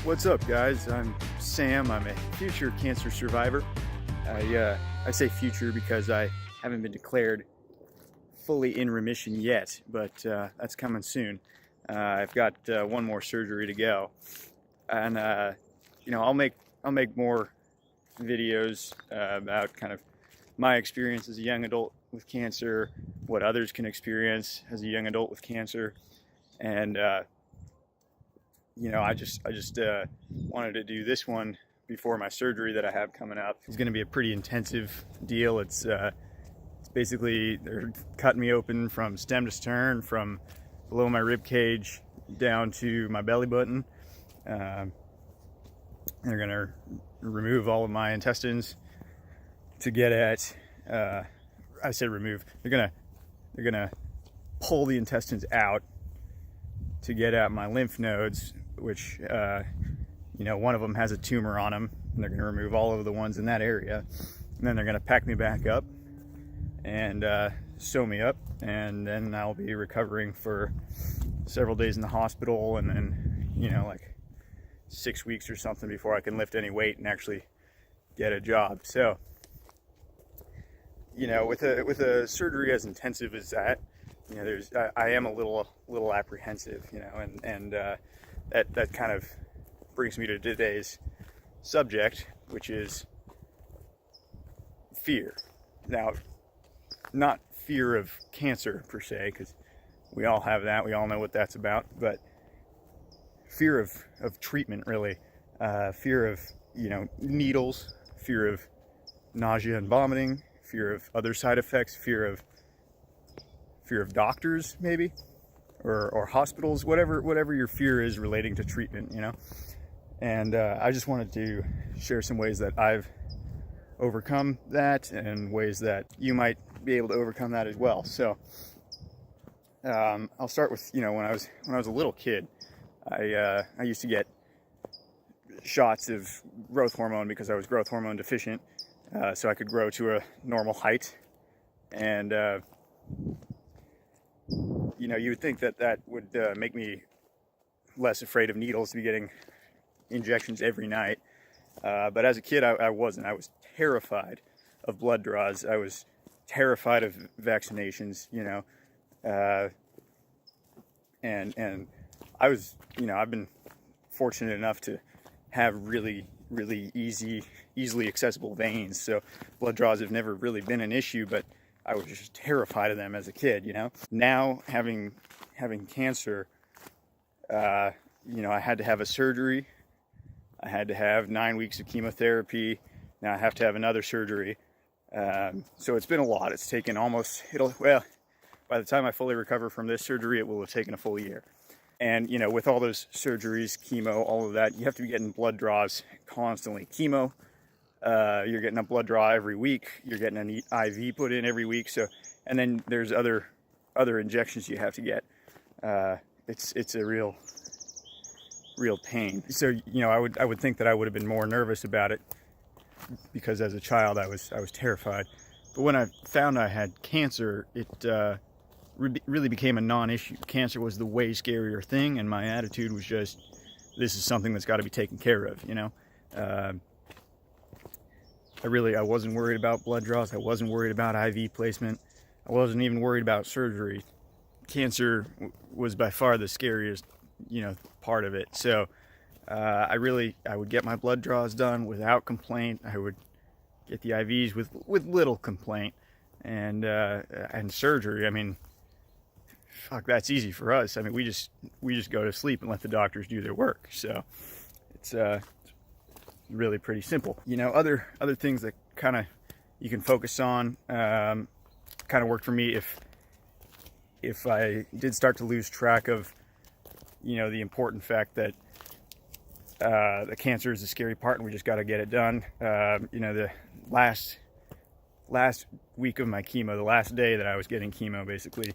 What's up, guys? I'm Sam. I'm a future cancer survivor. I say future because I haven't been declared fully in remission yet, but that's coming soon. I've got one more surgery to go, and I'll make more videos about kind of my experience as a young adult with cancer, what others can experience as a young adult with cancer, and I just wanted to do this one before my surgery that I have coming up. It's going to be a pretty intensive deal. It's basically they're cutting me open from stem to stern, from below my rib cage down to my belly button. They're going to remove all of my intestines to get at. I say remove. They're gonna pull the intestines out to get at my lymph nodes, which one of them has a tumor on them, and they're going to remove all of the ones in that area, and then they're going to pack me back up and sew me up, and then I'll be recovering for several days in the hospital, and then like 6 weeks or something before I can lift any weight and actually get a job. So with a surgery as intensive as that, I am a little apprehensive, and that kind of brings me to today's subject, which is fear. Now, not fear of cancer per se, because we all have that, we all know what that's about, but fear of treatment, really. Fear of needles, fear of nausea and vomiting, fear of other side effects, fear of doctors, maybe, or hospitals, whatever your fear is relating to treatment, And I just wanted to share some ways that I've overcome that, and ways that you might be able to overcome that as well. So I'll start with when I was a little kid, I used to get shots of growth hormone because I was growth hormone deficient, so I could grow to a normal height, and you would think that would make me less afraid of needles, to be getting injections every night. But as a kid, I wasn't. I was terrified of blood draws. I was terrified of vaccinations, and I was, I've been fortunate enough to have really, really easily accessible veins. So blood draws have never really been an issue, but I was just terrified of them as a kid, Now, having cancer, I had to have a surgery. I had to have 9 weeks of chemotherapy. Now I have to have another surgery. So it's been a lot. It's taken by the time I fully recover from this surgery, it will have taken a full year. And, with all those surgeries, chemo, all of that, you have to be getting blood draws constantly. Chemo, you're getting a blood draw every week. You're getting an IV put in every week. So, and then there's other injections you have to get. It's a real pain. So, I would think that I would have been more nervous about it, because as a child I was terrified. But when I found I had cancer, it really became a non-issue. Cancer was the way scarier thing, and my attitude was just, this is something that's got to be taken care of, I wasn't worried about blood draws. I wasn't worried about IV placement. I wasn't even worried about surgery. Cancer was by far the scariest, part of it. So I would get my blood draws done without complaint. I would get the IVs with little complaint, and surgery. I mean, fuck, that's easy for us. I mean, we just go to sleep and let the doctors do their work. So it's really pretty simple. Other things that kind of you can focus on kind of worked for me if I did start to lose track of the important fact that the cancer is the scary part, and we just got to get it done. The last week of my chemo, the last day that I was getting chemo, basically,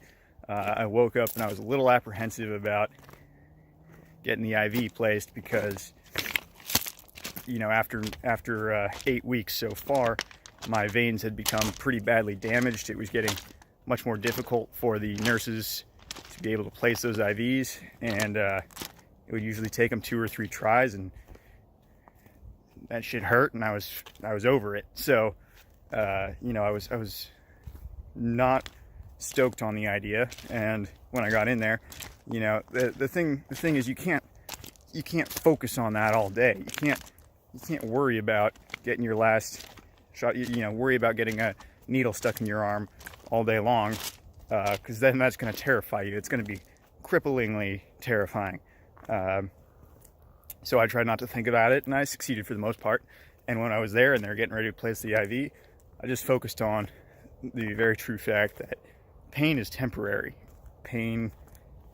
I woke up and I was a little apprehensive about getting the IV placed, because after 8 weeks so far, my veins had become pretty badly damaged. It was getting much more difficult for the nurses to be able to place those IVs, and It would usually take them 2 or 3 tries, and that shit hurt, and I was over it. So, you know, I was not stoked on the idea. And when I got in there, you know, the thing is, you can't focus on that all day. You can't worry about getting your last shot. You know, worry about getting a needle stuck in your arm all day long, because then that's going to terrify you. It's going to be cripplingly terrifying. So I tried not to think about it, and I succeeded for the most part. And when I was there and they were getting ready to place the IV, I just focused on the very true fact that pain is temporary. Pain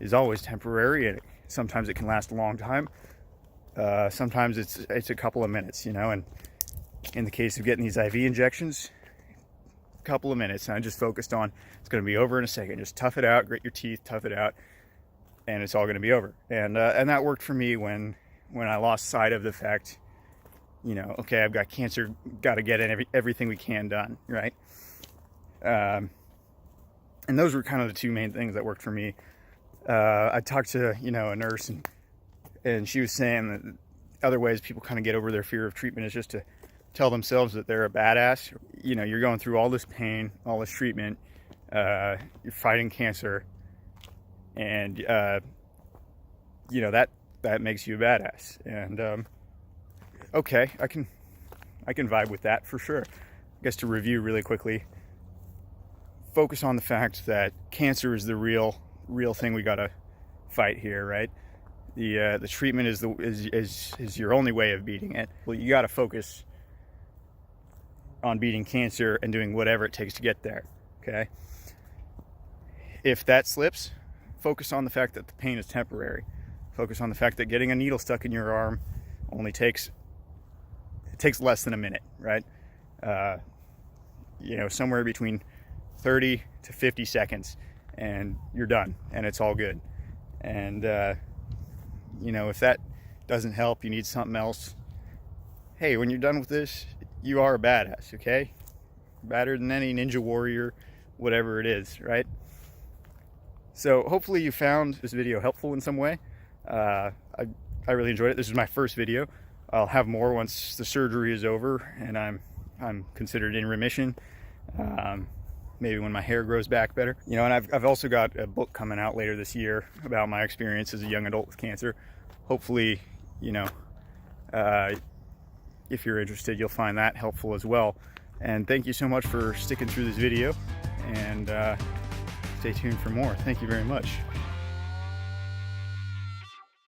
is always temporary, and sometimes it can last a long time. Sometimes it's a couple of minutes, you know. And in the case of getting these IV injections, a couple of minutes. And I just focused on, it's going to be over in a second. Just tough it out, grit your teeth, tough it out, and it's all going to be over. And that worked for me when I lost sight of the fact, you know, okay, I've got cancer, got to get everything we can done, right? And those were kind of the two main things that worked for me. I talked to, you know, a nurse, and she was saying that other ways people kind of get over their fear of treatment is just to tell themselves that they're a badass. You know, you're going through all this pain, all this treatment, you're fighting cancer, and you know, that makes you a badass. And okay, I can vibe with that for sure. I guess to review really quickly, focus on the fact that cancer is the real thing we gotta fight here, right? The treatment is your only way of beating it. Well, you gotta focus on beating cancer and doing whatever it takes to get there. Okay. If that slips, focus on the fact that the pain is temporary. Focus on the fact that getting a needle stuck in your arm only takes less than a minute, right? You know, somewhere between 30 to 50 seconds, and you're done, and it's all good. And you know, if that doesn't help, you need something else. Hey, when you're done with this, you are a badass, okay? Better than any ninja warrior, whatever it is, right? So hopefully you found this video helpful in some way. I really enjoyed it. This is my first video. I'll have more once the surgery is over and I'm considered in remission. Maybe when my hair grows back better. You know, and I've also got a book coming out later this year about my experience as a young adult with cancer. Hopefully, you know, if you're interested, you'll find that helpful as well. And thank you so much for sticking through this video, and stay tuned for more. Thank you very much.